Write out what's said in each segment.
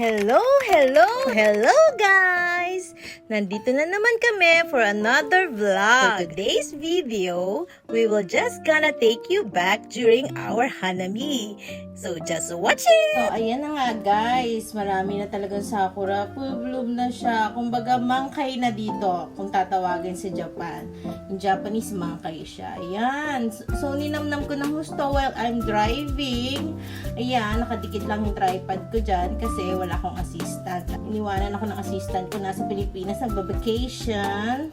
Hello, hello, hello guys! Nandito na naman kami for another vlog. For today's video, we will just gonna take you back during our Hanami. So just watch it! So, ayan na nga guys. Marami na talagang sakura. Full bloom na siya. Kumbaga, mangkay na dito kung tatawagin sa Japan. In Japanese, mangkay siya. Ayan. So, ninamnam ko ng husto while I'm driving. Ayan, nakadikit lang yung tripod ko dyan kasi wala akong assistant. Iniwanan ako ng assistant ko nasa Pilipinas, nagba-vacation.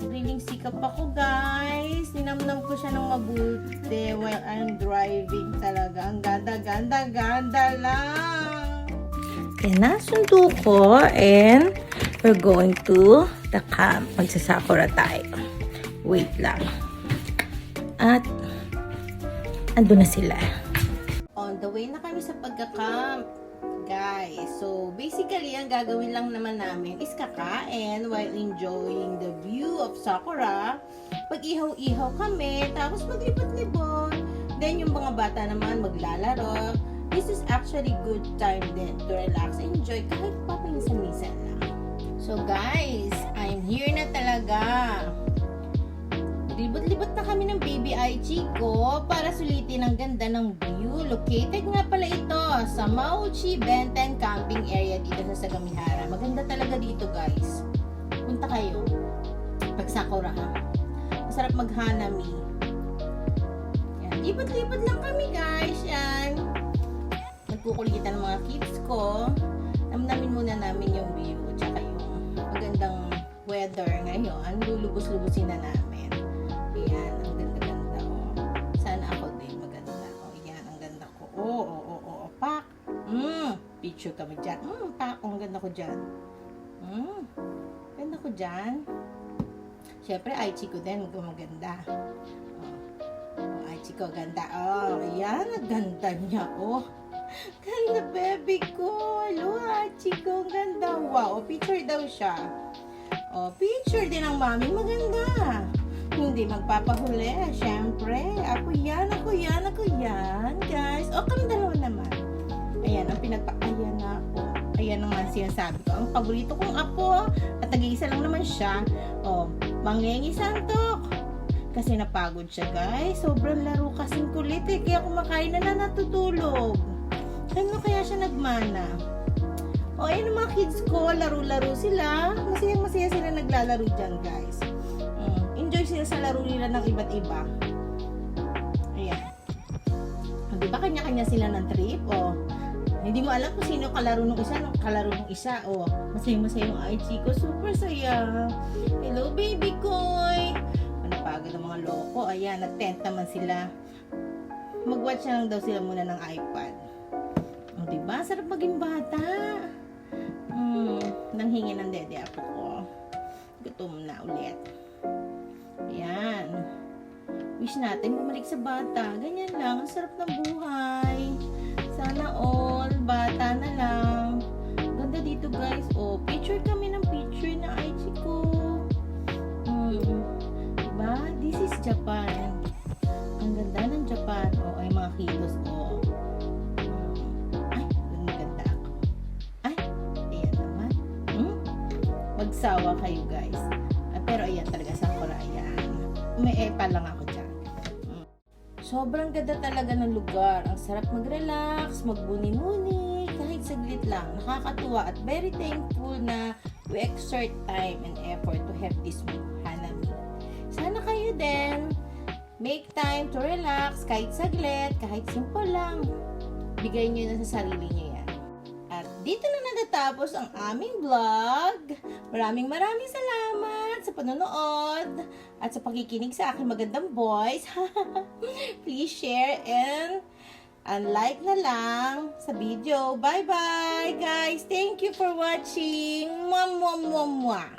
Riling sikap ako guys. Ninamnam ko siya ng mabuti while I'm driving talaga. Ang ganda lang. Yan na, sundo ko and we're going to the camp. Magsasakura tayo. Wait lang. At ando na sila. On the way na kami sa pagka-camp. Guys, so basically ang gagawin lang naman namin is kakain while enjoying the view of Sakura. Pag-ihaw-ihaw kami, tapos maglibot-libot. Then yung mga bata naman maglalaro. This is actually good time then to relax and enjoy kahit paminsan-minsan lang. So guys, I'm here na talaga. Libot-libot na kami ng baby Aichi ko para sulitin ang ganda ng view. Located nga pala ito sa Mauchi Benten Camping Area dito sa Sagamihara. Maganda talaga dito guys. Punta kayo. Pag Sakura ha. Masarap maghanami. Yan. Libot-libot lang kami guys. Yan. Nagkukulitan ng mga kids ko. Namnamin muna namin yung view. Tsaka yung magandang weather ngayon. Lulubos-lubusin na namin. Ayan, ang ganda-ganda, oh. Sana ako din maganda. Oh, yan, ang ganda ko. Oh, pak. Picture kami dyan. Pak, ang ganda ko dyan. Ganda ko dyan. Siyempre, Aichi ko din, maganda. Aichi ko, ganda. Ayan, ang ganda niya, Ganda, baby ko. Hello, Aichi ko, ang ganda. Wow, picture daw siya. Picture din ang mami, maganda. Hindi magpapahuli, syempre. Ako yan, guys. Kami dalawa naman. Ayan, ayan na ako. Ayan naman sinasabi ko. Ang paborito kong apo, at nag-iisa lang naman siya. Mangyengi Santok. Kasi napagod siya, guys. Sobrang laro kasing kulit kaya kumakain na natutulog. Ano kaya siya nagmana? Ayan ang mga kids ko, laro-laro sila. Masaya sila naglalaro dyan, guys. Enjoy sila sa laro nila ng iba't iba. Ayan. Diba kanya-kanya sila ng trip? Hindi mo alam kung sino kalaro nung isa. Masaya-masaya yung Aichi ko. Super saya. Hello, baby koy. Napagod ang mga loko. Ayan, nag-tent naman sila. Mag-watch na lang daw sila muna ng iPad. Diba? Sarap maging bata. Nanghingi ng dede ako ko. Gutom na ulit. Ayan. Wish natin bumalik sa bata. Ganyan lang. Ang sarap ng buhay. Sana all. Bata na lang. Ganda dito guys. Picture kami ng picture na Aichi ko. Diba? This is Japan. Ang ganda ng Japan. Ay mga kilos. Ay, maganda ako. Ay, ayan naman. Magsawa kayo guys. Pero ayan talaga Sakura, ayan. May epa lang ako dyan. Sobrang ganda talaga ng lugar. Ang sarap mag-relax, magbuni-muni, kahit saglit lang. Nakakatuwa at very thankful na we exert time and effort to have this Hanami. Sana kayo din make time to relax, kahit saglit, kahit simple lang. Bigay nyo na sa sarili nyo yan. At dito na natatapos ang aming vlog. Maraming salamat sa panonood at sa pakikinig sa aking magandang voice. Please share and like na lang sa video. Bye-bye guys! Thank you for watching! Mwah, mwah, mwah, mwah!